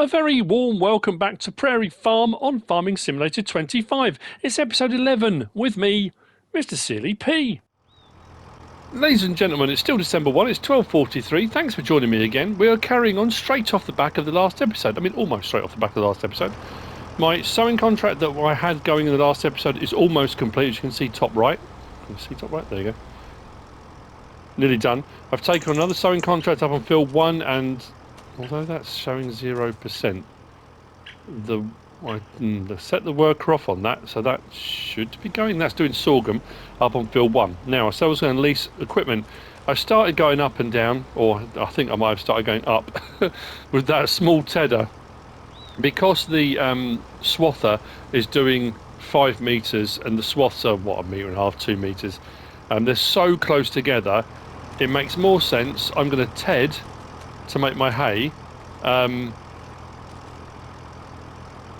A very warm welcome back to Prairie Farm on Farming Simulator 25. It's episode 11 with me, MrSealyp. Ladies and gentlemen, it's still December 1, it's 12:43. Thanks for joining me again. We are carrying on straight off the back of the last episode. I mean, almost straight off the back of the last episode. My sowing contract that I had going in the last episode is almost complete, as you can see top right. Can you see top right? There you go. Nearly done. I've taken another sowing contract up on field 1, and although that's showing 0%, I set the worker off on that, so that should be going. That's doing sorghum up on field 1. Now, so I was going to lease equipment. I started going up and down, or I think I might have started going up with that small tedder, because the swather is doing 5 meters and the swaths are what, 1.5 meters, 2 meters. They're so close together, it makes more sense. I'm going to ted to make my hay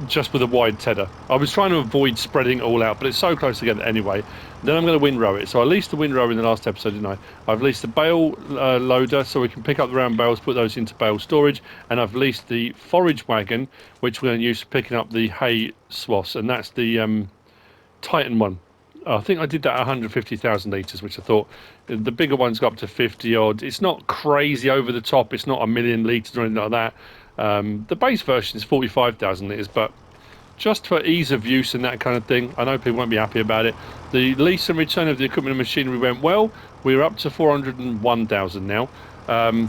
just with a wide tedder. I was trying to avoid spreading it all out, but it's so close together anyway. Then I'm going to windrow it. So I leased the windrower in the last episode, didn't I? I've leased the bale loader so we can pick up the round bales, put those into bale storage, and I've leased the forage wagon, which we're going to use for picking up the hay swaths, and that's the Titan one. I think I did that at 150,000 litres, which I thought the bigger ones got up to 50 odd. It's not crazy over the top. It's not 1,000,000 litres or anything like that. The base version is 45,000 litres, but just for ease of use and that kind of thing, I know people won't be happy about it. The lease and return of the equipment and machinery went well. We're up to 401,000 now, and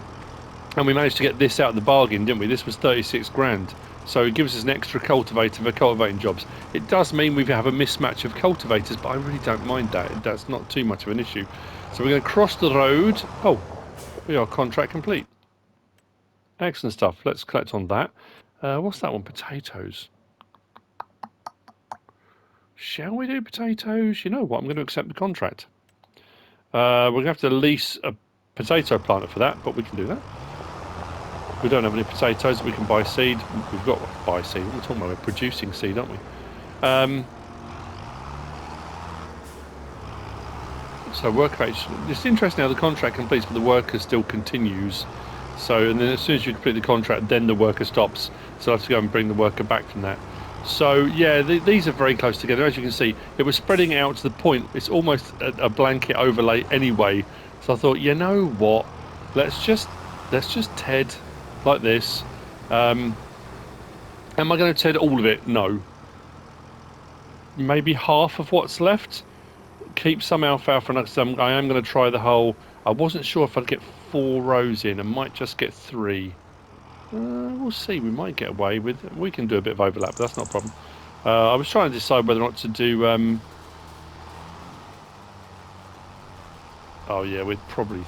we managed to get this out of the bargain, didn't we? This was 36 grand. So it gives us an extra cultivator for cultivating jobs. It does mean we have a mismatch of cultivators, but I really don't mind that. That's not too much of an issue. So we're going to cross the road. Oh, we are contract complete. Excellent stuff. Let's collect on that. What's that one? Potatoes. Shall we do potatoes? You know what? I'm going to accept the contract. We're going to have to lease a potato planter for that, but we can do that. We don't have any potatoes. We can buy seed. We've got to buy seed. We're talking about we're producing seed, aren't we? So work rate. It's interesting how the contract completes, but the worker still continues. So, and then as soon as you complete the contract, then the worker stops. So I have to go and bring the worker back from that. So yeah, these are very close together. As you can see, it was spreading out to the point. It's almost a blanket overlay anyway. So I thought, you know what? Let's just ted like this. Am I going to ted all of it? No. Maybe half of what's left. Keep some alfalfa, and I am going to try the whole. I wasn't sure if I'd get 4 rows in. I might just get 3. We'll see. We might get away with. We can do a bit of overlap, but that's not a problem. I was trying to decide whether or not to do. Oh yeah, with probably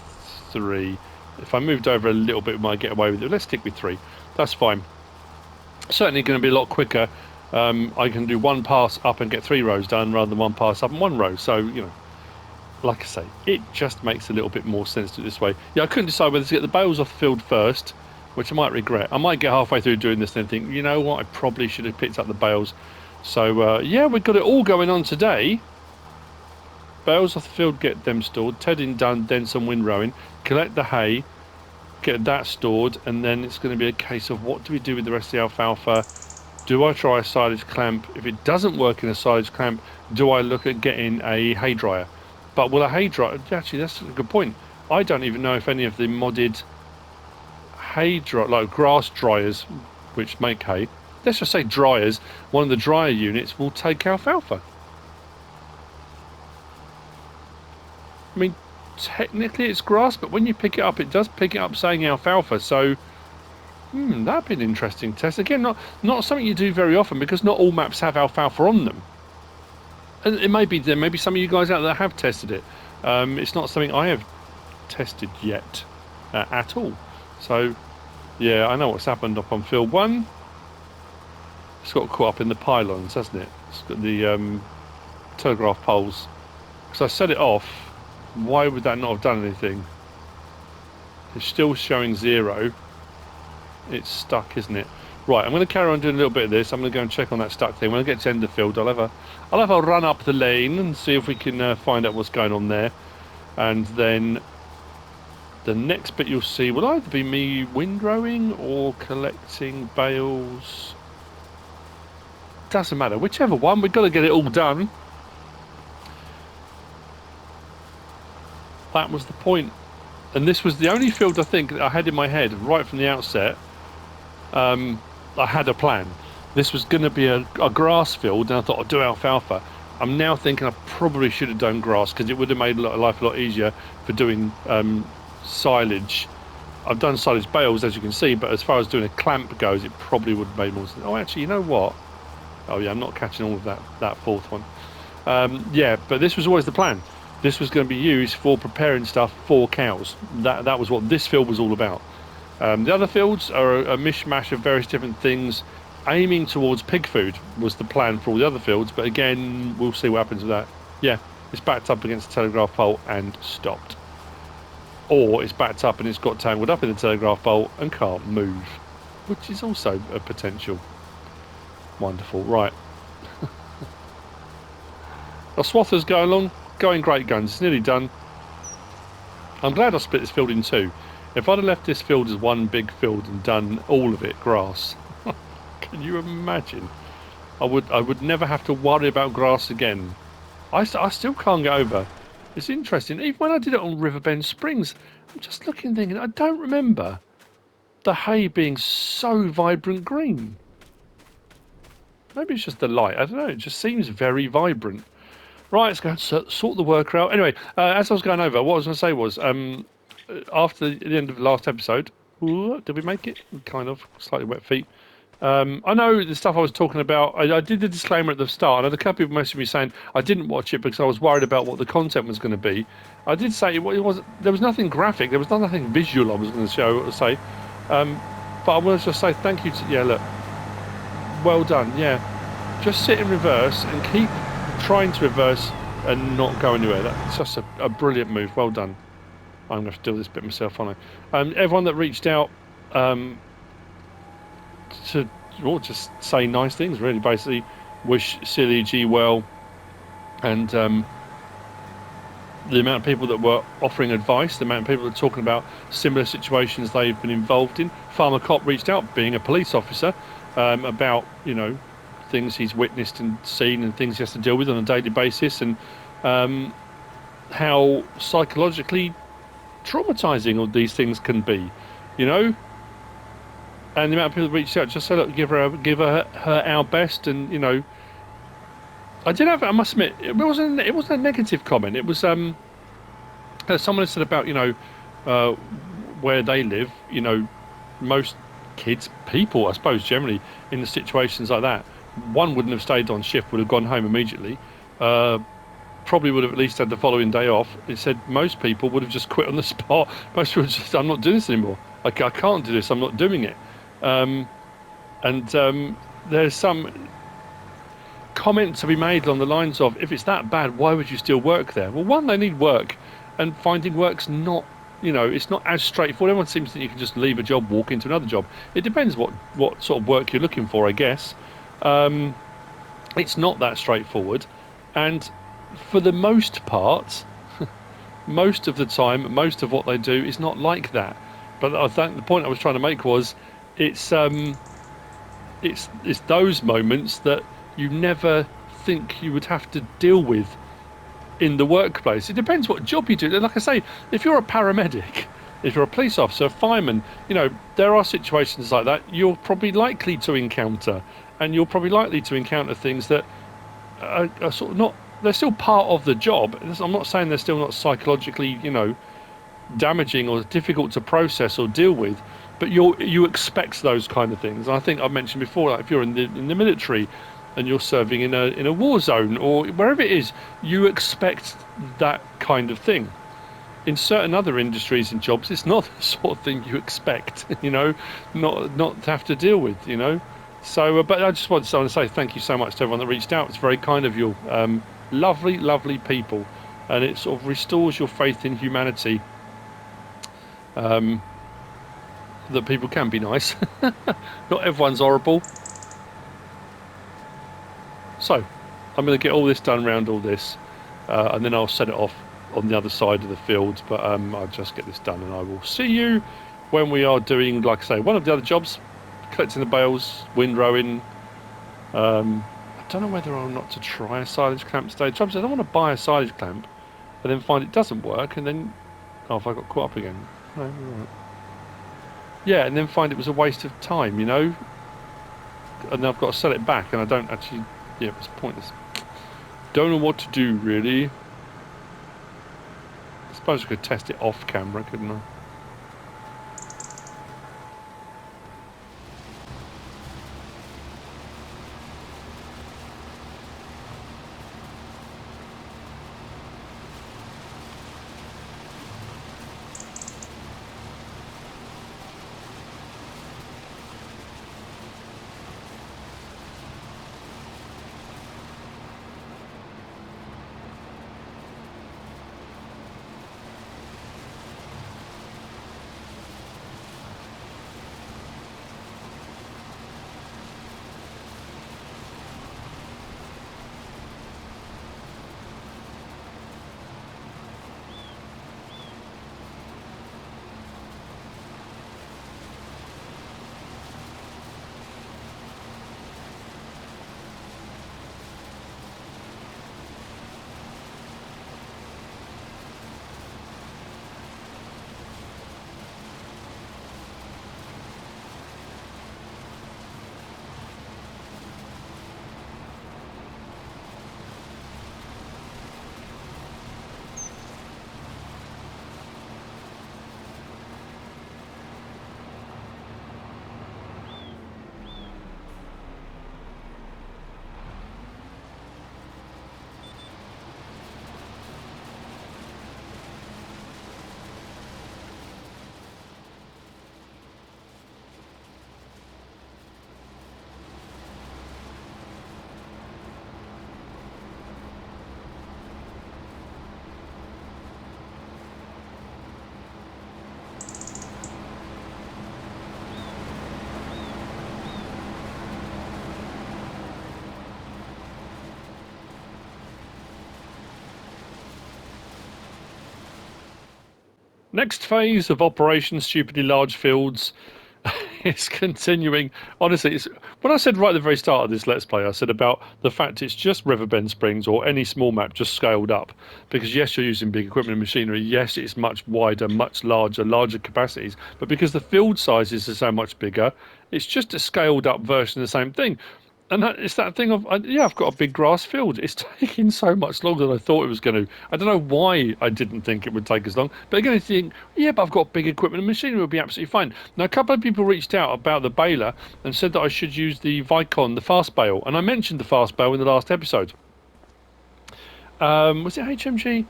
3. If I moved over a little bit, we might get away with it. Let's stick with 3. That's fine. Certainly going to be a lot quicker. I can do 1 pass up and get 3 rows done rather than 1 pass up and 1 row. So, you know, like I say, it just makes a little bit more sense to do it this way. Yeah, I couldn't decide whether to get the bales off the field first, which I might regret. I might get halfway through doing this and think, you know what, I probably should have picked up the bales. So, yeah, we've got it all going on today. Bales off the field, get them stored, tedding done, then some windrowing, collect the hay, get that stored, and then it's going to be a case of what do we do with the rest of the alfalfa? Do I try a silage clamp? If it doesn't work in a silage clamp, do I look at getting a hay dryer? But will a hay dryer, actually that's a good point. I don't even know if any of the modded hay dryer, like grass dryers, which make hay, let's just say dryers, one of the dryer units will take alfalfa. I mean, technically it's grass, but when you pick it up, it does pick it up saying alfalfa. So, that'd be an interesting test. Again, not something you do very often because not all maps have alfalfa on them. And it may be there may be some of you guys out there have tested it. It's not something I have tested yet at all. So, yeah, I know what's happened up on field 1. It's got caught up in the pylons, hasn't it? It's got the telegraph poles. Because I set it off. Why would that not have done anything? It's still showing 0. It's stuck, isn't it? Right, I'm going to carry on doing a little bit of this. I'm going to go and check on that stuck thing. When I get to the end of the field, I'll have a run up the lane and see if we can find out what's going on there. And then The next bit you'll see will either be me windrowing or collecting bales. Doesn't matter, whichever one. We've got to get it all done. That was the point. And this was the only field I think I had in my head right from the outset. I had a plan. This was going to be a grass field, and I thought I'd do alfalfa. I'm now thinking I probably should have done grass because it would have made life a lot easier for doing silage. I've done silage bales, as you can see, but as far as doing a clamp goes, it probably would have made more sense. Oh, actually, you know what? Oh yeah, I'm not catching all of that fourth one. Yeah, but this was always the plan. This was going to be used for preparing stuff for cows. That was what this field was all about. The other fields are a mishmash of various different things, aiming towards pig food was the plan for all the other fields. But again, we'll see what happens with that. Yeah, it's backed up against the telegraph pole and stopped. Or it's backed up and it's got tangled up in the telegraph pole and can't move, which is also a potential. Wonderful, right. Our swathers go along, going great guns, it's nearly done. I'm glad I split this field in two. If I'd have left this field as one big field and done all of it grass, can you imagine? I would never have to worry about grass again. I still can't get over. It's interesting, even when I did it on Riverbend Springs, I'm just looking thinking, I don't remember the hay being so vibrant green. Maybe it's just the light. I don't know. It just seems very vibrant. Right, let's go and sort the worker out. Anyway, as I was going over, what I was going to say was, after the end of the last episode, did we make it? Kind of. Slightly wet feet. I know the stuff I was talking about. I did the disclaimer at the start. And I had a couple of people messaging me saying I didn't watch it because I was worried about what the content was going to be. I did say there was nothing graphic. There was nothing visual I was going to say. But I want to just say thank you to... Yeah, look. Well done, yeah. Just sit in reverse and keep trying to reverse and not go anywhere. That's just a brilliant move. Well done. I'm going to have to do this bit myself, aren't I? Everyone that reached out to just say nice things, really, basically. Wish Silly G well. And the amount of people that were offering advice, the amount of people that are talking about similar situations they've been involved in. Farmer Cop reached out, being a police officer, about, you know, things he's witnessed and seen and things he has to deal with on a daily basis, and how psychologically traumatizing all these things can be, you know. And the amount of people that reached out, just say, look, give her our best. And, you know, I must admit, it wasn't a negative comment. It was someone had said about, you know, where they live, you know, most people, I suppose, generally in the situations like that, one wouldn't have stayed on shift, would have gone home immediately, probably would have at least had the following day off. It said most people would have just quit on the spot. Most people just, I'm not doing this anymore. I can't do this, I'm not doing it. There's some comment to be made on the lines of, if it's that bad, why would you still work there? Well, one, they need work, and finding work's not, you know, it's not as straightforward. Everyone seems to think you can just leave a job, walk into another job. It depends what sort of work you're looking for, I guess. It's not that straightforward, and for the most part, most of the time, most of what they do is not like that. But I think the point I was trying to make was, it's those moments that you never think you would have to deal with in the workplace. It depends what job you do. Like I say, if you're a paramedic, if you're a police officer, a fireman, you know, there are situations like that you're probably likely to encounter, and you're probably likely to encounter things that are sort of not, they're still part of the job. I'm not saying they're still not psychologically, you know, damaging or difficult to process or deal with, but you expect those kind of things. And I think I've mentioned before, like if you're in the military and you're serving in a war zone or wherever it is, you expect that kind of thing. In certain other industries and jobs, it's not the sort of thing you expect, you know, not to have to deal with, you know. So, but I just want to say thank you so much to everyone that reached out. It's very kind of you. Lovely, lovely people, and it sort of restores your faith in humanity. That people can be nice. Not everyone's horrible. So, I'm going to get all this done around all this, and then I'll set it off on the other side of the field. But I'll just get this done, and I will see you when we are doing, like I say, one of the other jobs, collecting the bales, windrowing. I don't know whether or not to try a silage clamp stage. I don't want to buy a silage clamp and then find it doesn't work, and then if I got caught up again. No, right. Yeah, and then find it was a waste of time, you know. And then I've got to sell it back, and I don't actually. Yeah, it's pointless. Don't know what to do really. I suppose I could test it off camera, couldn't I? Next phase of Operation Stupidly Large Fields is continuing. Honestly, when I said right at the very start of this Let's Play, I said about the fact it's just Riverbend Springs or any small map just scaled up. Because yes, you're using big equipment and machinery. Yes, it's much wider, much larger capacities. But because the field sizes are so much bigger, it's just a scaled up version of the same thing. And it's that thing of, yeah, I've got a big grass field. It's taking so much longer than I thought it was going to. I don't know why I didn't think it would take as long. But again, I think, yeah, but I've got big equipment and machinery will be absolutely fine. Now, a couple of people reached out about the baler and said that I should use the Vicon, the fast bale. And I mentioned the fast bale in the last episode. Was it HMG?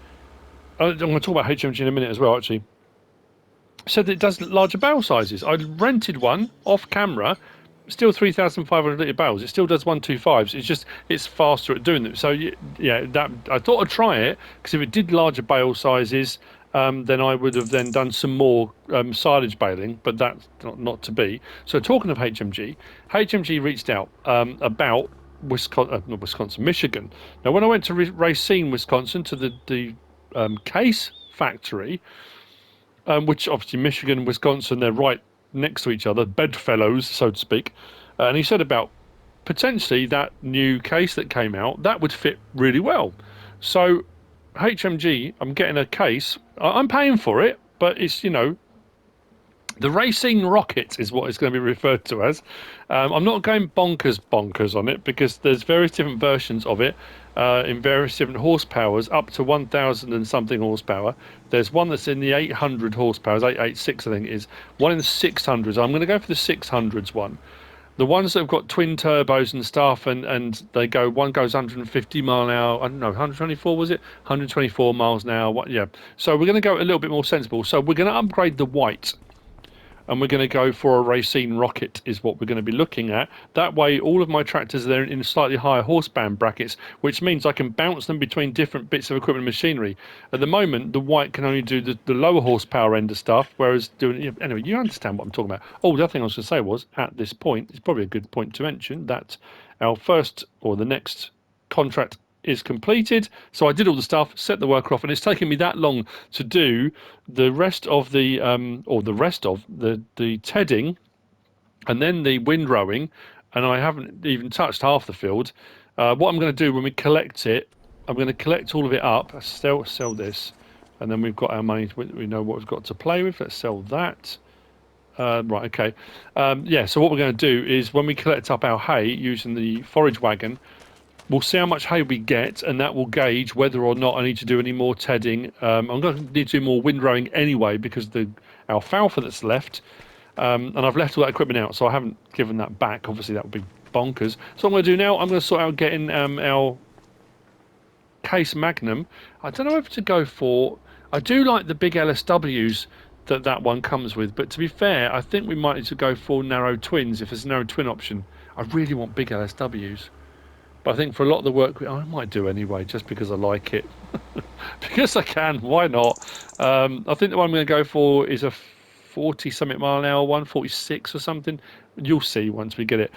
I'm going to talk about HMG in a minute as well, actually. Said that it does larger bale sizes. I rented one off camera. Still 3,500 litre bales. It still does 125s. It's just it's faster at doing them. So yeah, that I thought I'd try it because if it did larger bale sizes, then I would have then done some more silage baling. But that's not to be. So talking of HMG, HMG reached out about not Wisconsin, Michigan. Now when I went to Racine, Wisconsin, to the case factory, which obviously Michigan and Wisconsin, they're right next to each other, bedfellows, so to speak. And he said about potentially that new case that came out, that would fit really well. So HMG, I'm getting a case. I'm paying for it, but it's, you know, the Racing Rocket is what it's going to be referred to as. I'm not going bonkers on it because there's various different versions of it in various different horsepowers, up to 1,000 and something horsepower. There's one that's in the 800 horsepower, 886 I think it is. One in the 600s. I'm going to go for the 600s one. The ones that have got twin turbos and stuff, and they go, one goes 150 mile an hour. I don't know, 124 was it? 124 miles an hour. What? Yeah. So we're going to go a little bit more sensible. So we're going to upgrade the white. And we're going to go for a Racine Rocket is what we're going to be looking at. That way, all of my tractors are in slightly higher horseband brackets, which means I can bounce them between different bits of equipment and machinery. At the moment, the white can only do the lower horsepower end of stuff, whereas doing... Anyway, you understand what I'm talking about. Oh, the other thing I was going to say was, at this point, it's probably a good point to mention, that our first, or the next contract is completed. So I did all the stuff, set the worker off, and it's taken me that long to do the rest of the the tedding, and then the windrowing, and I haven't even touched half the field. What I'm going to do when we collect it, I'm going to collect all of it up, sell this, and then we've got our money. We know what we've got to play with. Let's sell that. Right, okay. Yeah, so what we're going to do is when we collect up our hay using the forage wagon, we'll see how much hay we get, and that will gauge whether or not I need to do any more tedding. I'm going to need to do more windrowing anyway because the alfalfa that's left, and I've left all that equipment out, so I haven't given that back. Obviously, that would be bonkers. So what I'm going to do now, I'm going to sort out getting our case Magnum. I don't know if to go for... I do like the big LSWs that one comes with, but to be fair, I think we might need to go for narrow twins if there's a narrow twin option. I really want big LSWs. But I think for a lot of the work, I might do anyway, just because I like it. Because I can, why not? I think the one I'm going to go for is a 40-something mile an hour one, 46 or something. You'll see once we get it.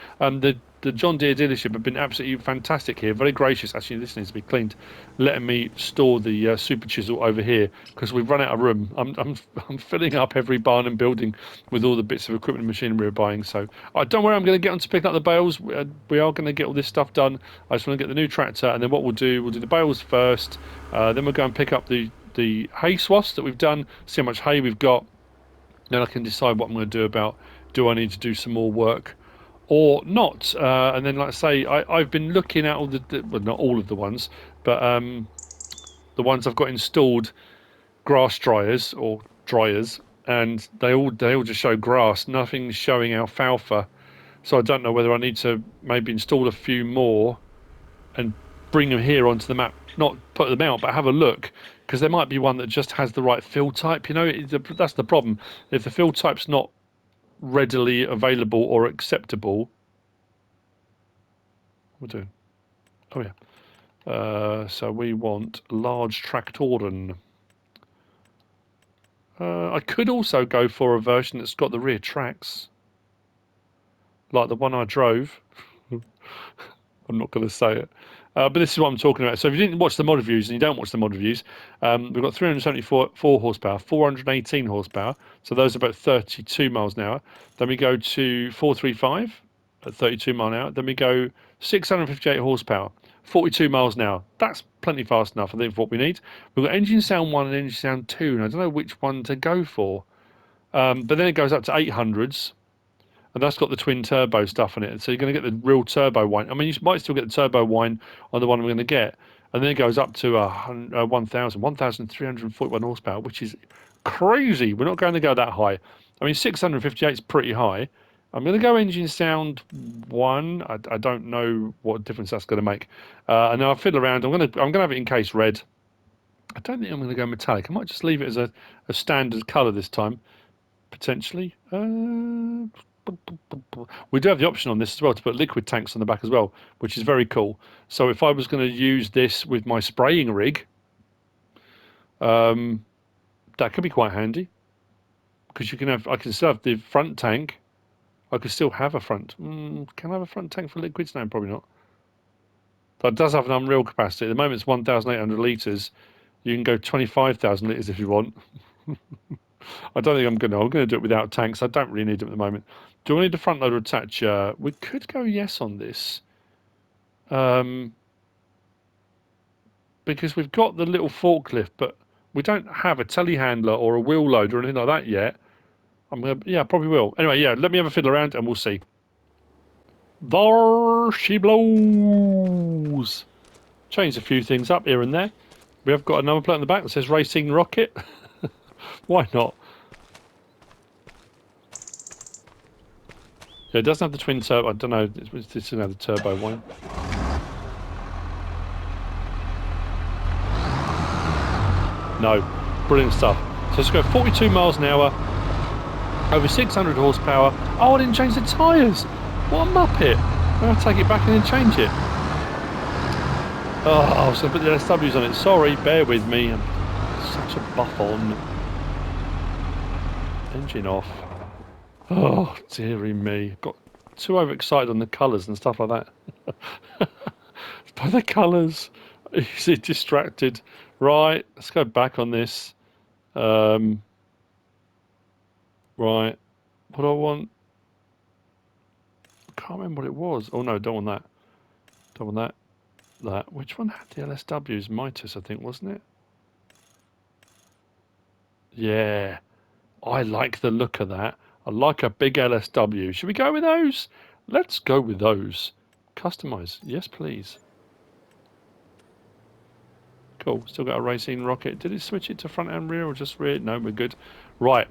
The John Deere dealership have been absolutely fantastic here, very gracious. Actually, this needs to be cleaned, letting me store the super chisel over here because we've run out of room. I'm filling up every barn and building with all the bits of equipment and machinery we're buying. So don't worry, I'm going to get on to picking up the bales. We are going to get all this stuff done. I just want to get the new tractor, and then what we'll do the bales first. Then we'll go and pick up the hay swaths that we've done, see how much hay we've got. Then I can decide what I'm going to do about, do I need to do some more work or not? And then, like I say, I've been looking at all well, not all of the ones, but the ones I've got installed, grass dryers or dryers, and they all just show grass, nothing showing alfalfa. So I don't know whether I need to maybe install a few more and bring them here onto the map, not put them out, but have a look, because there might be one that just has the right field type. You know, that's the problem. If the field type's not readily available or acceptable, we're doing. Oh yeah. So we want large tractoren. I could also go for a version that's got the rear tracks, like the one I drove. I'm not going to say it. But this is what I'm talking about. So if you didn't watch the mod reviews and you don't watch the mod reviews, we've got 374 horsepower, 418 horsepower. So those are about 32 miles an hour. Then we go to 435 at 32 miles an hour. Then we go 658 horsepower, 42 miles an hour. That's plenty fast enough, I think, for what we need. We've got engine sound 1 and engine sound 2, and I don't know which one to go for. But then it goes up to 800s. And that's got the twin turbo stuff in it. So you're going to get the real turbo whine. I mean, you might still get the turbo whine on the one I'm going to get. And then it goes up to 1,341 horsepower, which is crazy. We're not going to go that high. I mean, 658 is pretty high. I'm going to go engine sound 1. I don't know what difference that's going to make. And then I'll fiddle around. I'm going to have it in case red. I don't think I'm going to go metallic. I might just leave it as a standard colour this time, potentially. We do have the option on this as well to put liquid tanks on the back as well, which is very cool. So if I was going to use this with my spraying rig, that could be quite handy, because I can still have the front tank. I could still have a front. Can I have a front tank for liquids? No, probably not. But it does have an unreal capacity. At the moment, it's 1,800 litres. You can go 25,000 litres if you want. I don't think I'm going to do it without tanks. I don't really need them at the moment. Do I need a front loader attach? We could go yes on this. Because we've got the little forklift, but we don't have a telehandler or a wheel loader or anything like that yet. Yeah, probably will. Anyway, yeah, let me have a fiddle around and we'll see. There she blows. Changed a few things up here and there. We have got a number plate on the back that says Racing Rocket. Why not? Yeah, it doesn't have the twin turbo. I don't know. It doesn't have the turbo one. No. Brilliant stuff. So let's go 42 miles an hour. Over 600 horsepower. Oh, I didn't change the tyres. What a muppet. I'll take it back and then change it. Oh, I was going to put the SWs on it. Sorry, bear with me. I'm such a buff on. Engine off. Oh, dearie me. Got too overexcited on the colours and stuff like that. By the colours. Is he distracted? Right, let's go back on this. Right, what do I want? I can't remember what it was. Oh no, don't want that. Don't want that. That. Which one had the LSWs? Midas, I think, wasn't it? Yeah, I like the look of that. I like a big LSW. Should we go with those? Let's go with those. Customize. Yes, please. Cool. Still got a racing rocket. Did it switch it to front and rear or just rear? No, we're good. Right.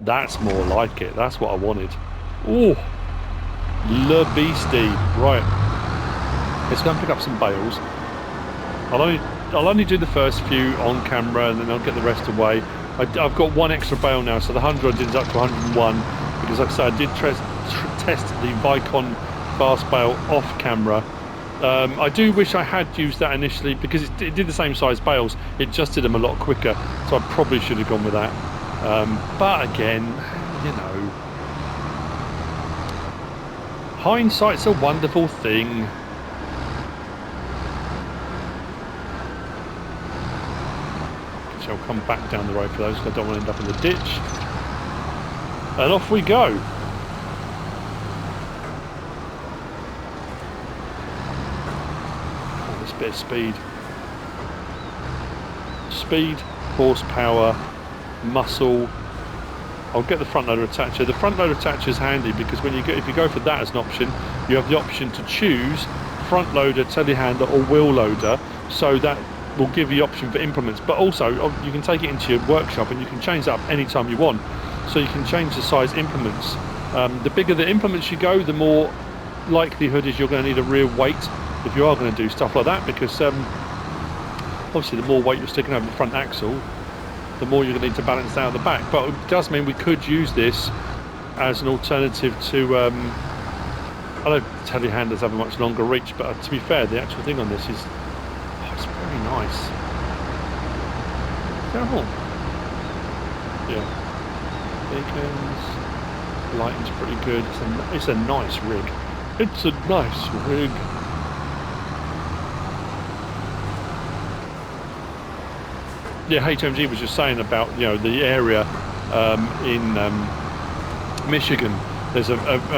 That's more like it. That's what I wanted. Oh, Le Beastie. Right. Let's go and pick up some bales. I'll only do the first few on camera and then I'll get the rest away. I've got one extra bale now, so the 100 I did is up to 101 because, like I said, I did test the Vicon fast bale off camera. I do wish I had used that initially because it did the same size bales. It just did them a lot quicker, so I probably should have gone with that. But again, you know, hindsight's a wonderful thing. I'll come back down the road for those because I don't want to end up in the ditch. And off we go. Oh, this bit of speed. Speed, horsepower, muscle. I'll get the front loader attacher. The front loader attacher is handy because when if you go for that as an option, you have the option to choose front loader, telehandler or wheel loader, so that will give you the option for implements, but also you can take it into your workshop and you can change that up anytime you want, so you can change the size implements. The bigger the implements you go, the more likelihood is you're going to need a rear weight if you are going to do stuff like that, because obviously the more weight you're sticking over the front axle, the more you're going to need to balance out the back. But it does mean we could use this as an alternative to I know telehandlers have a much longer reach, but to be fair, the actual thing on this is very nice. Terrible. Yeah. Beacons. Lighting's pretty good. It's a nice rig. It's a nice rig. Yeah, HMG was just saying about, you know, the area in Michigan. There's a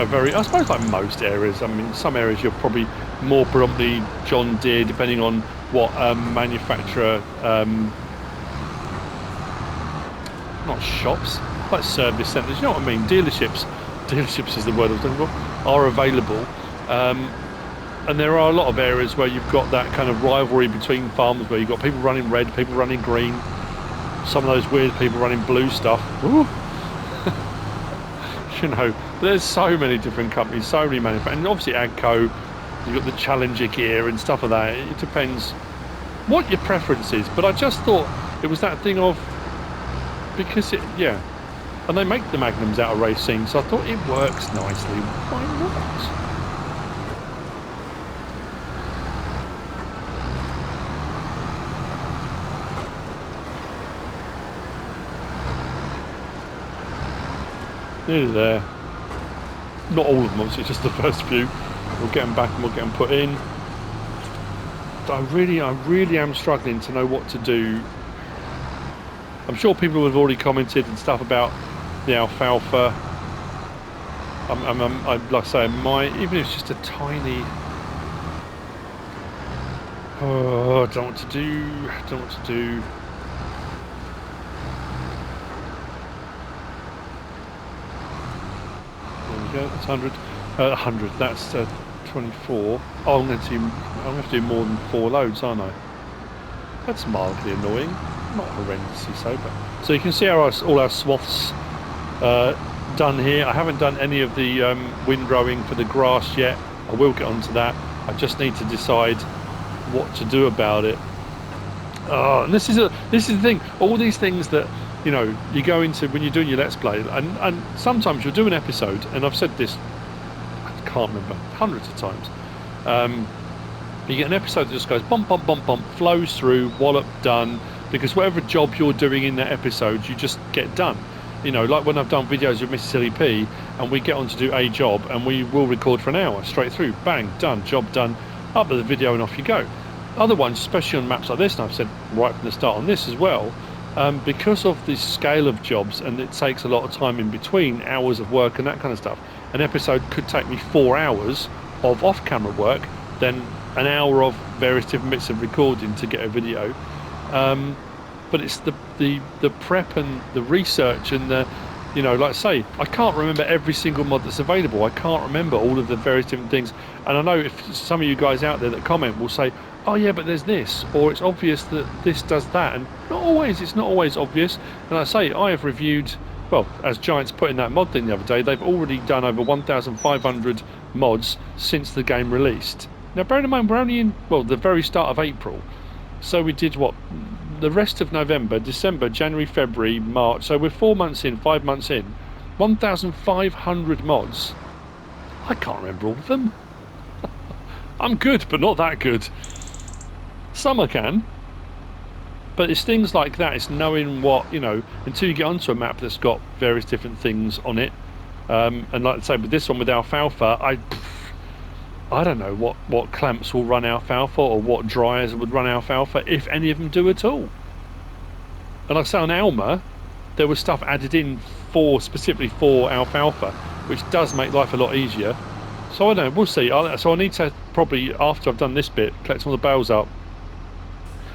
very, I suppose like most areas, I mean, some areas you're probably more predominantly John Deere, depending on what manufacturer, not shops, like service centres, you know what I mean, dealerships is the word I was looking for, are available. And there are a lot of areas where you've got that kind of rivalry between farmers, where you've got people running red, people running green, some of those weird people running blue stuff. Ooh. You know, there's so many different companies, so many manufacturers, and obviously AGCO, you've got the Challenger gear and stuff like that. It depends what your preference is, but I just thought it was that thing of, because it, yeah, and they make the Magnums out of racing, so I thought it works nicely. Why not? Nearly there. Not all of them, obviously, just the first few. We'll get them back and we'll get them put in. But I really am struggling to know what to do. I'm sure people have already commented and stuff about the Alfalfa. Like I say, even if it's just a tiny. Oh, I don't know what to do. I don't know what to do. Yeah, that's 100. 100. That's 24. Oh, I'm going to have to do more than 4 loads, aren't I? That's mildly annoying. Not horrendously so, but so you can see all our swaths done here. I haven't done any of the windrowing for the grass yet. I will get onto that. I just need to decide what to do about it. And this is the thing. All these things that, you know, you go into when you're doing your Let's Play, and sometimes you'll do an episode, and I've said this, I can't remember, hundreds of times. You get an episode that just goes bump, bump, bump, bump, flows through, wallop, done, because whatever job you're doing in that episode, you just get done. You know, like when I've done videos with MrSealyp, and we get on to do a job, and we will record for an hour, straight through, bang, done, job done, up with the video and off you go. other ones, especially on maps like this, and I've said right from the start on this as well, because of the scale of jobs, and it takes a lot of time in between hours of work and that kind of stuff. An episode could take me 4 hours of off-camera work, then an hour of various different bits of recording to get a video. But it's the prep and the research and the, like I say, I can't remember every single mod that's available. I can't remember all of the various different things. And I know if some of you guys out there that comment will say, oh yeah, but there's this, or it's obvious that this does that, and it's not always obvious. And I say, I have reviewed, well, as Giants put in that mod thing the other day, they've already done over 1,500 mods since the game released. Now bear in mind, we're only in, well, the very start of April, so we did what, the rest of November, December, January, February, March, so we're 4 months in, 5 months in, 1,500 mods. I can't remember all of them. I'm good, but not that good. Some I can, but it's things like that. It's knowing what, until you get onto a map that's got various different things on it. And like I say, with this one with Alfalfa, I don't know what clamps will run Alfalfa or what dryers would run Alfalfa, if any of them do at all. And like I say, on Alma, there was stuff added in specifically for Alfalfa, which does make life a lot easier. So I don't know, we'll see. So I need to probably, after I've done this bit, collect all the bales up.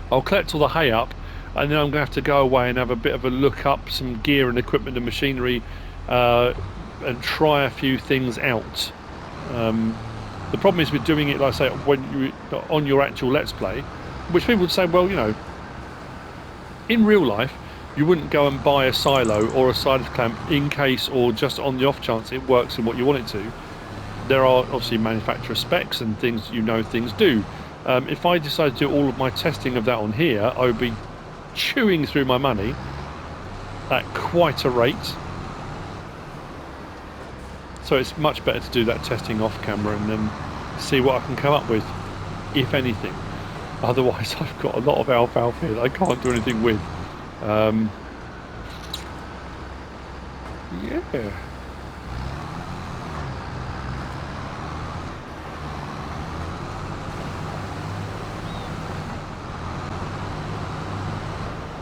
I'll collect all the hay up, and then I'm going to have to go away and have a bit of a look up some gear and equipment and machinery, and try a few things out. The problem is with doing it, like I say, when you on your actual Let's Play, which people would say, well, in real life, you wouldn't go and buy a silo or a silage clamp in case, or just on the off chance it works in what you want it to. There are obviously manufacturer specs and things, things do. If I decide to do all of my testing of that on here, I would be chewing through my money at quite a rate. So it's much better to do that testing off camera and then see what I can come up with, if anything. Otherwise, I've got a lot of alfalfa here that I can't do anything with. Yeah.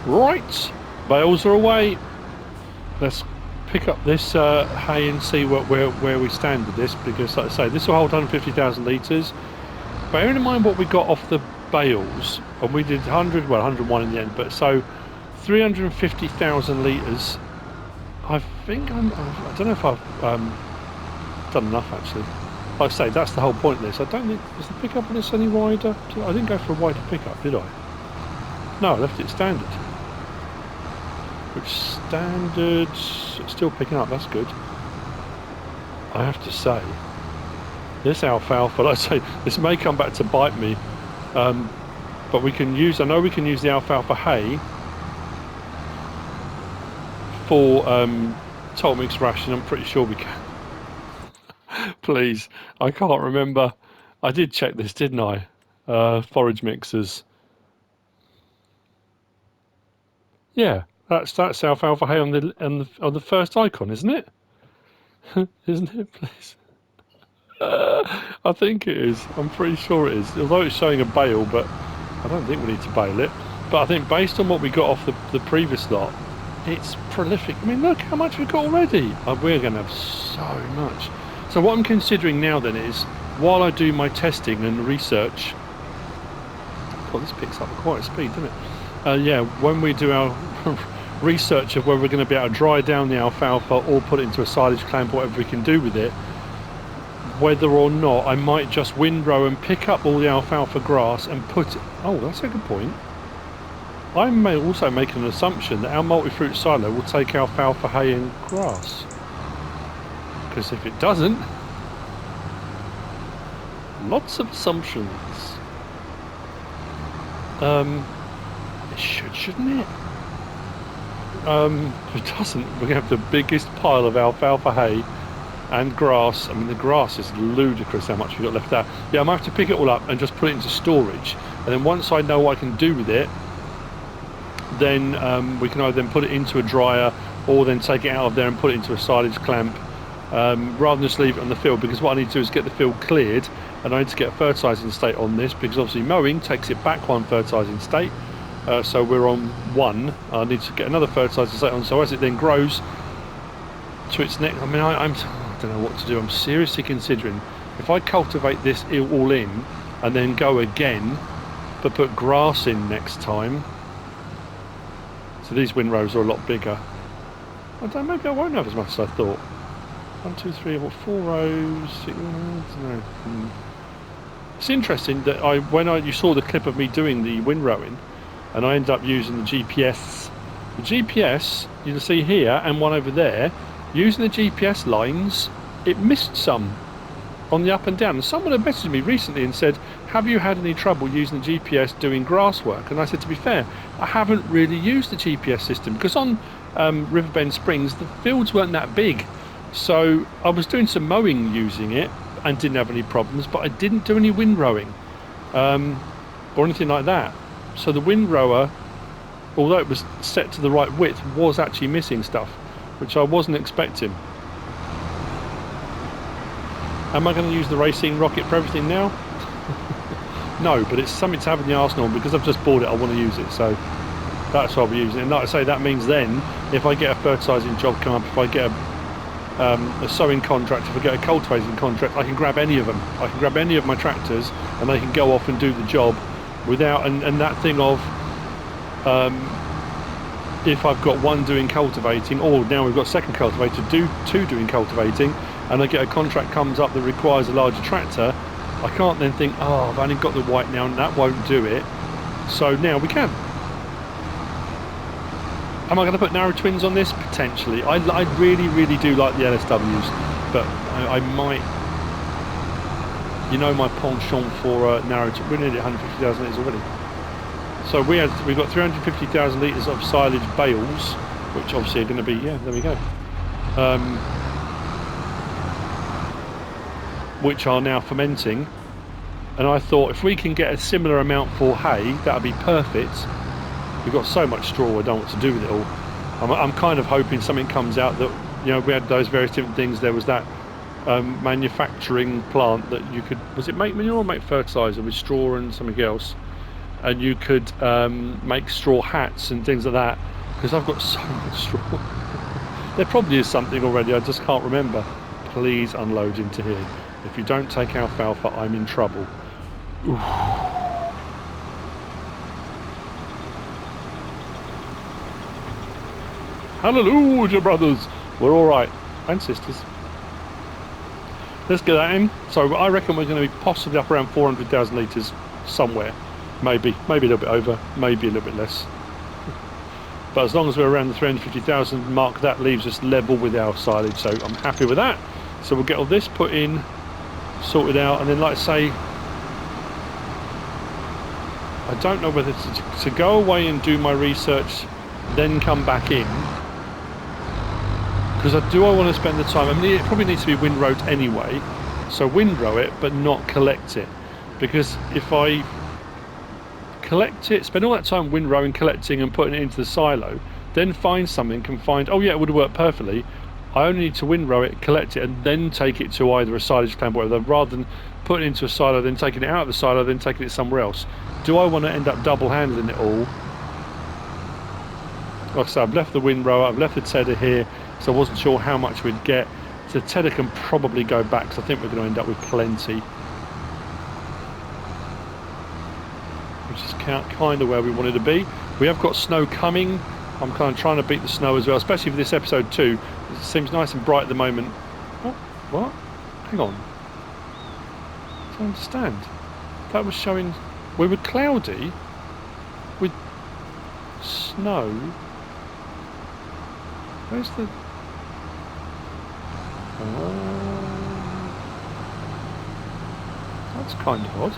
Right, bales are away. Let's pick up this hay and see where we stand with this, because like I say, this will hold 150,000 litres. Bearing in mind what we got off the bales, and we did 101 in the end, but so 350,000 litres. I think I don't know if I've done enough actually. Like I say, that's the whole point of this. I don't think, was the pickup on this any wider? I didn't go for a wider pickup, did I? No, I left it standard. Which standard, it's still picking up, that's good. I have to say, this alfalfa, like I say, this may come back to bite me, but we can use, I know we can use the alfalfa hay for toll mix ration. I'm pretty sure we can. Please, I can't remember. I did check this, didn't I? Forage mixers. Yeah, that's alfalfa hay on the first icon, isn't it? Isn't it, please? I think it is. I'm pretty sure it is. Although it's showing a bale, but I don't think we need to bale it. But I think based on what we got off the previous lot, it's prolific. I mean, look how much we've got already. We're going to have so much. So what I'm considering now then is, while I do my testing and research, God, this picks up at quite a speed, doesn't it? Yeah, when we do our research of whether we're going to be able to dry down the alfalfa or put it into a silage clamp, whatever we can do with it, whether or not I might just windrow and pick up all the alfalfa grass and put it... Oh, that's a good point. I may also make an assumption that our multi-fruit silo will take alfalfa hay and grass. Because if it doesn't... Lots of assumptions. It should, shouldn't it? If it doesn't, we're going to have the biggest pile of alfalfa hay and grass. I mean, the grass is ludicrous how much we've got left out. Yeah, I might have to pick it all up and just put it into storage. And then once I know what I can do with it, then we can either then put it into a dryer or then take it out of there and put it into a silage clamp rather than just leave it on the field, because what I need to do is get the field cleared, and I need to get a fertilising state on this, because obviously mowing takes it back one fertilising state. So we're on 1. I need to get another fertilising state on, so as it then grows to its next, I mean, I don't know what to do. I'm seriously considering if I cultivate this all in and then go again, but put grass in next time. So these windrows are a lot bigger. I don't know, maybe I won't have as much as I thought. 1, 2, 3, what, 4 rows? 6, I don't know. It's interesting that you saw the clip of me doing the windrowing, and I ended up using the GPS. The GPS, you can see here, and one over there, using the GPS lines, it missed some on the up and down. And someone had messaged me recently and said, have you had any trouble using the GPS doing grass work? And I said, to be fair, I haven't really used the GPS system, because on Riverbend Springs, the fields weren't that big. So I was doing some mowing using it and didn't have any problems, but I didn't do any windrowing or anything like that. So the windrower, although it was set to the right width, was actually missing stuff, which I wasn't expecting. Am I going to use the racing rocket for everything now? No, but it's something to have in the arsenal, because I've just bought it, I want to use it, so that's what I'll be using. And like I say, that means then, if I get a fertilising job come up, if I get a sowing contract, if I get a cultivating contract, I can grab any of them. I can grab any of my tractors and they can go off and do the job without, and that thing of if I've got one doing cultivating, or now we've got second cultivator, two doing cultivating, and I get a contract comes up that requires a larger tractor, I can't then think, oh, I've only got the white now and that won't do it. So now we can. Am I going to put narrow twins on this? Potentially. I really, really do like the LSWs, but I might. You know my penchant for narrow twins. We're nearly at 150,000 litres already. So we've got 350,000 litres of silage bales, which obviously are going to be, yeah, there we go. Which are now fermenting. And I thought if we can get a similar amount for hay, that would be perfect. We've got so much straw, I don't know what to do with it all. I'm kind of hoping something comes out that, you know, we had those various different things. There was that manufacturing plant that you could, was it make manure or make fertiliser with straw and something else? And you could make straw hats and things like that, because I've got so much straw. There probably is something already, I just can't remember. Please unload into here. If you don't take alfalfa, I'm in trouble. Oof. Hallelujah, brothers. We're all right, and sisters. Let's get that in. So I reckon we're going to be possibly up around 400,000 litres somewhere. Maybe a little bit over, maybe a little bit less. But as long as we're around the 350,000 mark, that leaves us level with our silage. So I'm happy with that. So we'll get all this put in, sorted out, and then, like I say, I don't know whether to go away and do my research, then come back in. Because I want to spend the time, I mean, it probably needs to be windrowed anyway, so windrow it but not collect it, because if I collect it, spend all that time windrowing, collecting and putting it into the silo, then find something and find, oh yeah, it would have worked perfectly, I only need to windrow it, collect it, and then take it to either a silage plant or whatever, rather than putting it into a silo, then taking it out of the silo, then taking it somewhere else. Do I want to end up double-handling it all? Like I said, I've left the windrower, I've left the tedder here, so I wasn't sure how much we'd get. So the tedder can probably go back, because I think we're going to end up with plenty. Which is kind of where we wanted to be. We have got snow coming. I'm kind of trying to beat the snow as well, especially for this episode 2. It seems nice and bright at the moment. Oh, what? Hang on. I don't understand. That was showing we were cloudy with snow. Where's the... that's kind of odd.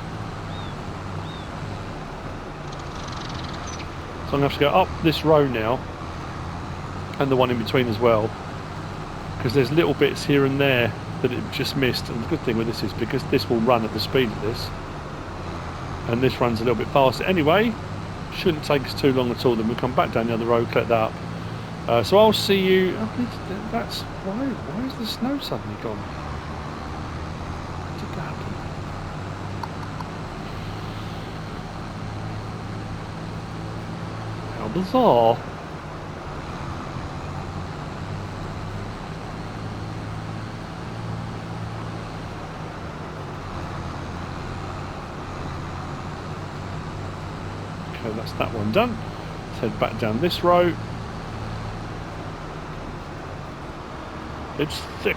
So I'm going to have to go up this row now, and the one in between as well, because there's little bits here and there that it just missed. And the good thing with this is because this will run at the speed of this, and this runs a little bit faster anyway, shouldn't take us too long at all. Then we'll come back down the other road, collect that up, So I'll see you. Oh, that's why is the snow suddenly gone? What did that happen? How bizarre. Okay, that's that one done. Let's head back down this row. It's thick.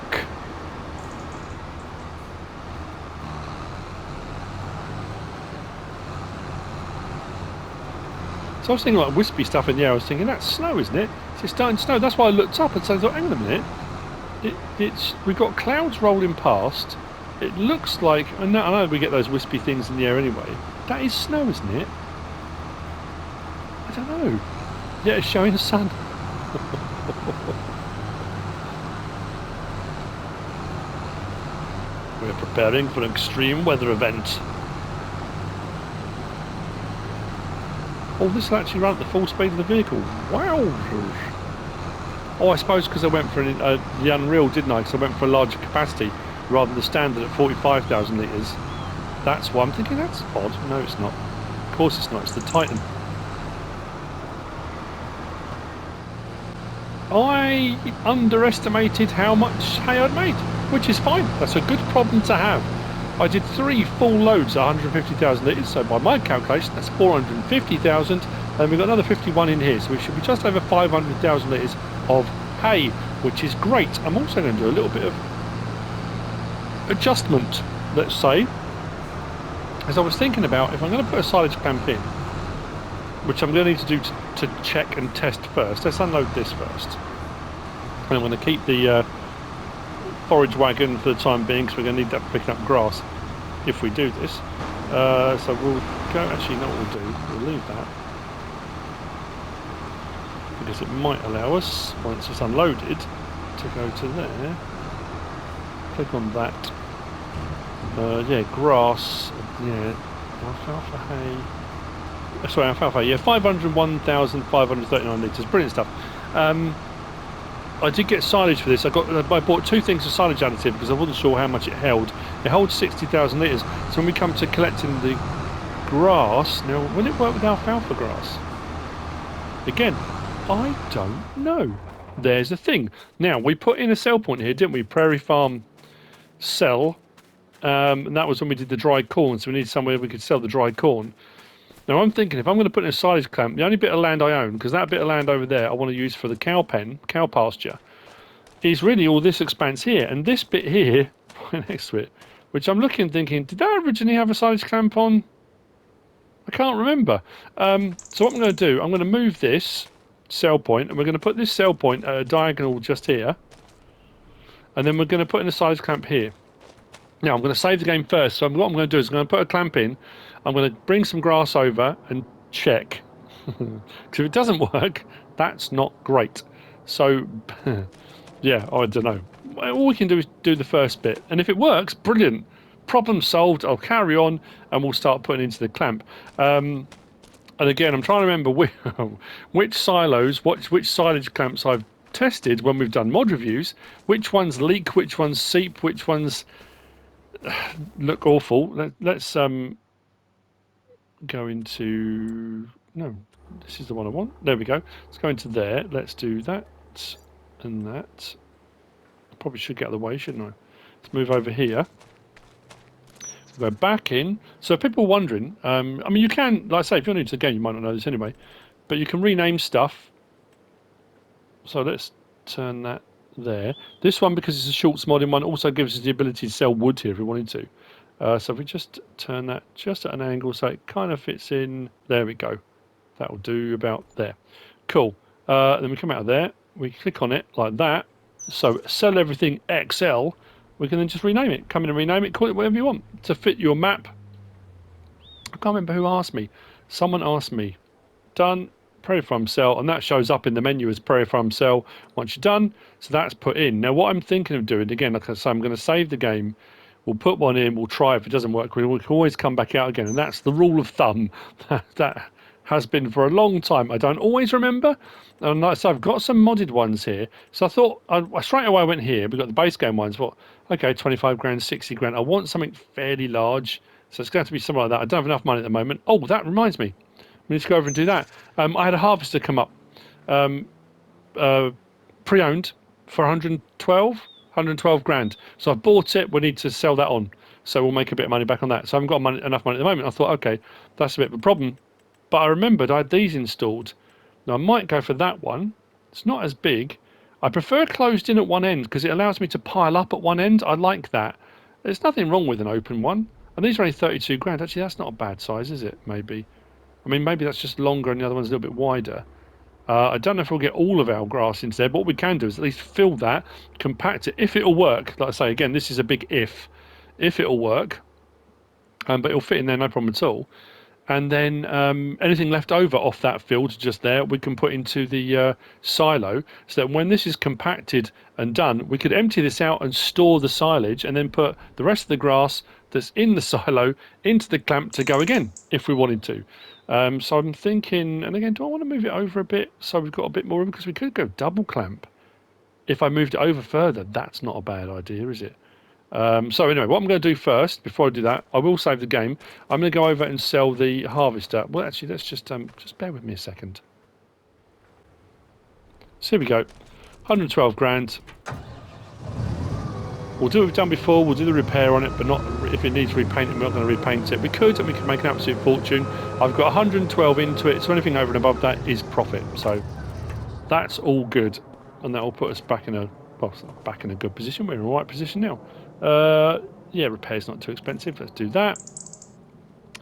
So I was thinking like wispy stuff in the air. I was thinking that's snow, isn't it? It's starting to snow. That's why I looked up and said, "Hang on a minute. We've got clouds rolling past. It looks like I know we get those wispy things in the air anyway. That is snow, isn't it? I don't know. Yeah, it's showing the sun." We're preparing for an extreme weather event. Oh, this will actually run at the full speed of the vehicle. Wow. Oh, I suppose because I went for the Unreal, didn't I? Because I went for a larger capacity rather than the standard at 45,000 litres. That's why I'm thinking that's odd. No, it's not. Of course it's not. It's the Titan. I underestimated how much hay I'd made, which is fine. That's a good problem to have. I did 3 full loads at 150,000 litres, so by my calculation that's 450,000, and we've got another 51 in here, so we should be just over 500,000 litres of hay, which is great. I'm also going to do a little bit of adjustment, let's say, as I was thinking about if I'm going to put a silage clamp in, which I'm going to need to do to check and test first. Let's unload this first. And I'm going to keep the forage wagon for the time being because we're going to need that for picking up grass if we do this. So we'll go, actually, you know what we'll do? We'll leave that. Because it might allow us, once it's unloaded, to go to there. Click on that. Yeah, grass. Yeah, alfalfa hay. Sorry, alfalfa. Yeah, 501,539 litres. Brilliant stuff. I did get silage for this. I bought 2 things of silage additive because I wasn't sure how much it held. It holds 60,000 litres. So when we come to collecting the grass, now will it work with alfalfa grass? Again, I don't know. There's the thing. Now we put in a sell point here, didn't we? Prairie Farm sell, and that was when we did the dried corn. So we needed somewhere we could sell the dried corn. Now I'm thinking if I'm going to put in a silage clamp, the only bit of land I own, because that bit of land over there I want to use for the cow pen, cow pasture, is really all this expanse here, and this bit here right next to it, which I'm looking thinking, did that originally have a silage clamp on? I can't remember. So what I'm going to do, I'm going to move this cell point, and we're going to put this cell point at a diagonal just here, and then we're going to put in a silage clamp here. Now I'm going to save the game first, so what I'm going to do is I'm going to put a clamp in, I'm going to bring some grass over and check. Because if it doesn't work, that's not great. So, yeah, I don't know. All we can do is do the first bit. And if it works, brilliant. Problem solved. I'll carry on and we'll start putting into the clamp. And again, I'm trying to remember which silos, which silage clamps I've tested when we've done mod reviews. Which ones leak, which ones seep, which ones look awful. Let's go into, no, this is the one I want. There we go. Let's go into there. Let's do that and that. I probably should get out of the way, shouldn't I? Let's move over here. We'll go back in. So if people are wondering, I mean, you can, like I say, if you're new to the game, you might not know this anyway, but you can rename stuff. So let's turn that there. This one, because it's a Schultz modding one, also gives us the ability to sell wood here if we wanted to. So if we just turn that just at an angle so it kind of fits in, there we go. That'll do about there. Cool. Then we come out of there, we click on it like that. So sell everything XL, we can then just rename it. Come in and rename it, call it whatever you want to fit your map. I can't remember who asked me. Someone asked me. Done. Prairie Farm sell, and that shows up in the menu as Prairie Farm sell once you're done. So that's put in. Now what I'm thinking of doing, again, like I say, I'm going to save the game. We'll put one in, we'll try. If it doesn't work, we can always come back out again. And that's the rule of thumb that has been for a long time. I don't always remember. And like I said, I've got some modded ones here. So I thought, I straight away went here. We've got the base game ones. Thought, okay, 25 grand, 60 grand. I want something fairly large. So it's going to be something like that. I don't have enough money at the moment. Oh, that reminds me. We need to go over and do that. I had a harvester come up. Pre-owned for 112 grand. So I bought it. We need to sell that on. So we'll make a bit of money back on that. So I haven't got enough money at the moment. I thought, okay, that's a bit of a problem. But I remembered I had these installed. Now I might go for that one. It's not as big. I prefer closed in at one end because it allows me to pile up at one end. I like that. There's nothing wrong with an open one. And these are only 32 grand. Actually, that's not a bad size, is it? Maybe. I mean, maybe that's just longer and the other one's a little bit wider. I don't know if we'll get all of our grass into there, but what we can do is at least fill that, compact it, if it'll work. Like I say, again, this is a big if it'll work, but it'll fit in there, no problem at all. And then anything left over off that field just there, we can put into the silo, so that when this is compacted and done, we could empty this out and store the silage, and then put the rest of the grass that's in the silo into the clamp to go again, if we wanted to. So I'm thinking, and again, do I want to move it over a bit so we've got a bit more room? Because we could go double clamp. If I moved it over further, that's not a bad idea, is it? So anyway, what I'm going to do first, before I do that, I will save the game. I'm going to go over and sell the harvester. Well, actually, let's just bear with me a second. So here we go, 112 grand. We'll do what we've done before, we'll do the repair on it, but not if it needs repainting, we're not going to repaint it. We could, and we could make an absolute fortune. I've got 112 into it, so anything over and above that is profit. So that's all good. And that will put us back in a, well, back in a good position. We're in the right position now. Yeah, repair's not too expensive, let's do that.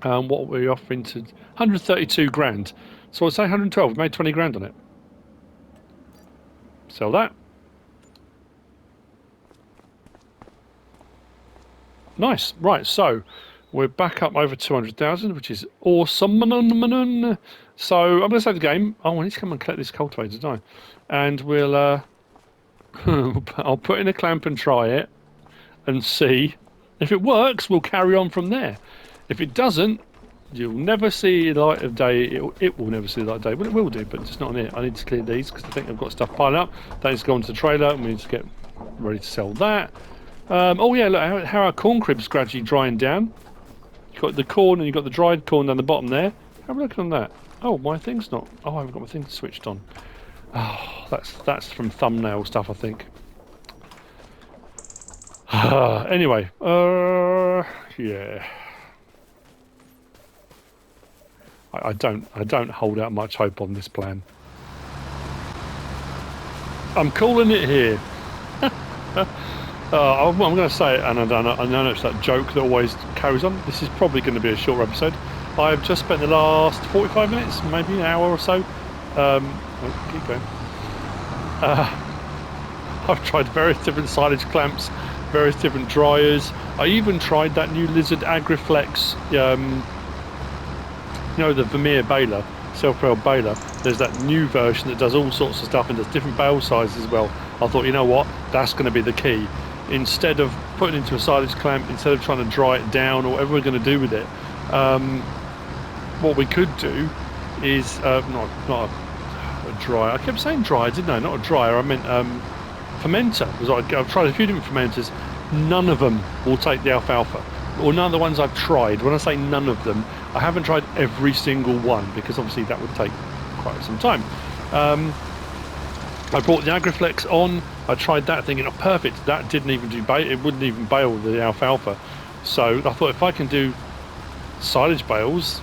What are we offering to 132 grand. So I'd say 112, we've made 20 grand on it. Sell that. Nice. Right, so we're back up over 200,000, which is awesome. So I'm going to save the game. Oh, I need to come and collect this cultivator, don't I? And we'll I'll put in a clamp and try it and see. If it works, we'll carry on from there. If it doesn't, you'll never see the light of day. It will never see the light of day. Well, it will do, but it's not on it. I need to clear these because I think I've got stuff piling up. That needs to go onto the trailer, and we need to get ready to sell that. Oh yeah, look how our corn crib's gradually drying down. You've got the corn and you've got the dried corn down the bottom there. Have a look on that. Oh, my thing's not. Oh, I haven't got my thing switched on. Oh, that's from thumbnail stuff, I think. Anyway, yeah. I don't hold out much hope on this plan. I'm calling it here. I'm going to say it, and I know it's that joke that always carries on. This is probably going to be a short episode. I've just spent the last 45 minutes, maybe an hour or so. Keep going. I've tried various different silage clamps, various different dryers. I even tried that new Lizard Agriflex, you know, the Vermeer baler, self-propelled baler. There's that new version that does all sorts of stuff and does different bale sizes as well. I thought, you know what, that's going to be the key. Instead of putting it into a silage clamp, instead of trying to dry it down or whatever we're going to do with it, what we could do is not a dryer. I kept saying dryer, didn't I? Not a dryer. I meant fermenter. I've tried a few different fermenters. None of them will take the alfalfa, or none of the ones I've tried. When I say none of them, I haven't tried every single one because obviously that would take quite some time. I brought the Agriflex on. I tried that thinking, oh, perfect. That didn't even do bale. It wouldn't even bale the alfalfa. So I thought if I can do silage bales,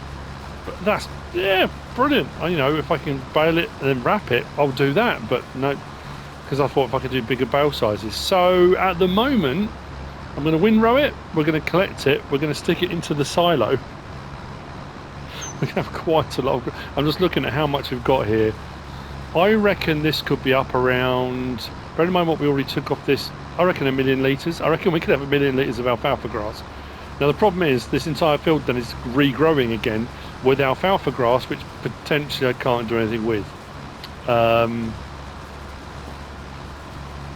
that's, yeah, brilliant. You know, if I can bale it and then wrap it, I'll do that. But no, because I thought if I could do bigger bale sizes. So at the moment, I'm going to windrow it. We're going to collect it. We're going to stick it into the silo. We have quite a lot of, I'm just looking at how much we've got here. I reckon this could be up around, bear in mind what we already took off this, I reckon 1 million litres. I reckon we could have 1 million litres of alfalfa grass. Now the problem is this entire field then is regrowing again with alfalfa grass, which potentially I can't do anything with.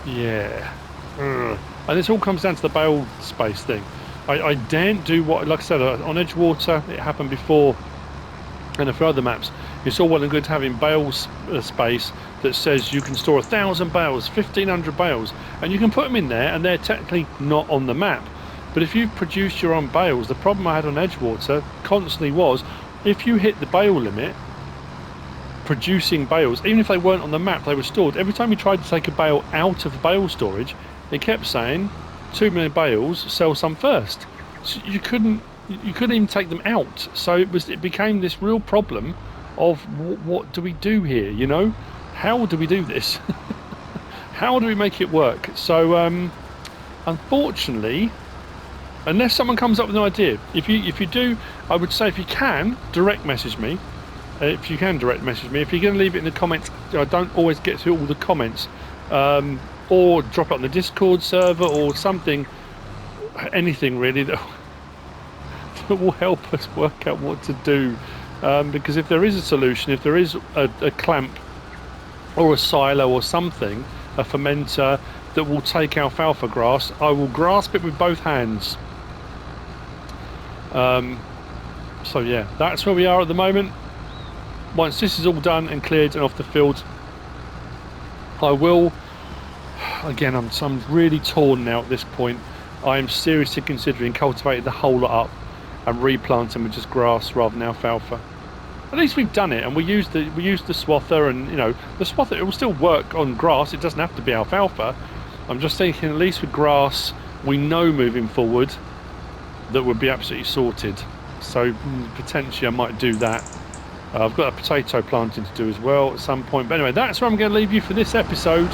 Yeah. And this all comes down to the bale space thing. I daren't do what, like I said, on Edgewater, it happened before and for other maps, it's all well and good having bales space that says you can store 1,000 bales, 1,500 bales, and you can put them in there, and they're technically not on the map. But if you've produced your own bales, the problem I had on Edgewater constantly was, if you hit the bale limit, producing bales, even if they weren't on the map, they were stored. Every time you tried to take a bale out of bale storage, it kept saying 2 million bales, sell some first. So you couldn't even take them out. So it became this real problem of what do we do here, you know? How do we do this? How do we make it work? So unfortunately, unless someone comes up with an idea, if you do, I would say if you can, direct message me. If you can direct message me, if you're going to leave it in the comments, I don't always get through all the comments, or drop it on the Discord server or something, anything really that will help us work out what to do. Because if there is a solution, if there is a clamp or a silo or something, a fermenter that will take alfalfa grass, I will grasp it with both hands. So yeah, that's where we are at the moment. Once this is all done and cleared and off the field, I will, again, I'm really torn now at this point. I am seriously considering cultivating the whole lot up and replanting with just grass rather than alfalfa. At least we've done it, and we used the swather, and you know, the swather, it will still work on grass, it doesn't have to be alfalfa. I'm just thinking, at least with grass, we know moving forward that would be absolutely sorted. So potentially I might do that. I've got a potato planting to do as well at some point. But anyway, that's where I'm going to leave you for this episode.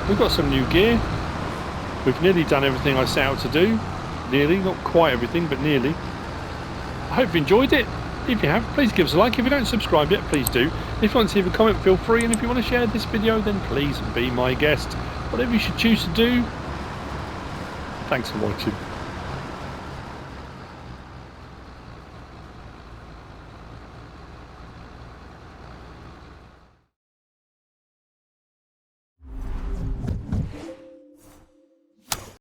We've got some new gear. We've nearly done everything I set out to do. Nearly, not quite everything, but nearly. I hope you enjoyed it. If you have, please give us a like. If you don't subscribe yet, please do. If you want to leave a comment, feel free. And if you want to share this video, then please be my guest. Whatever you should choose to do. Thanks for watching.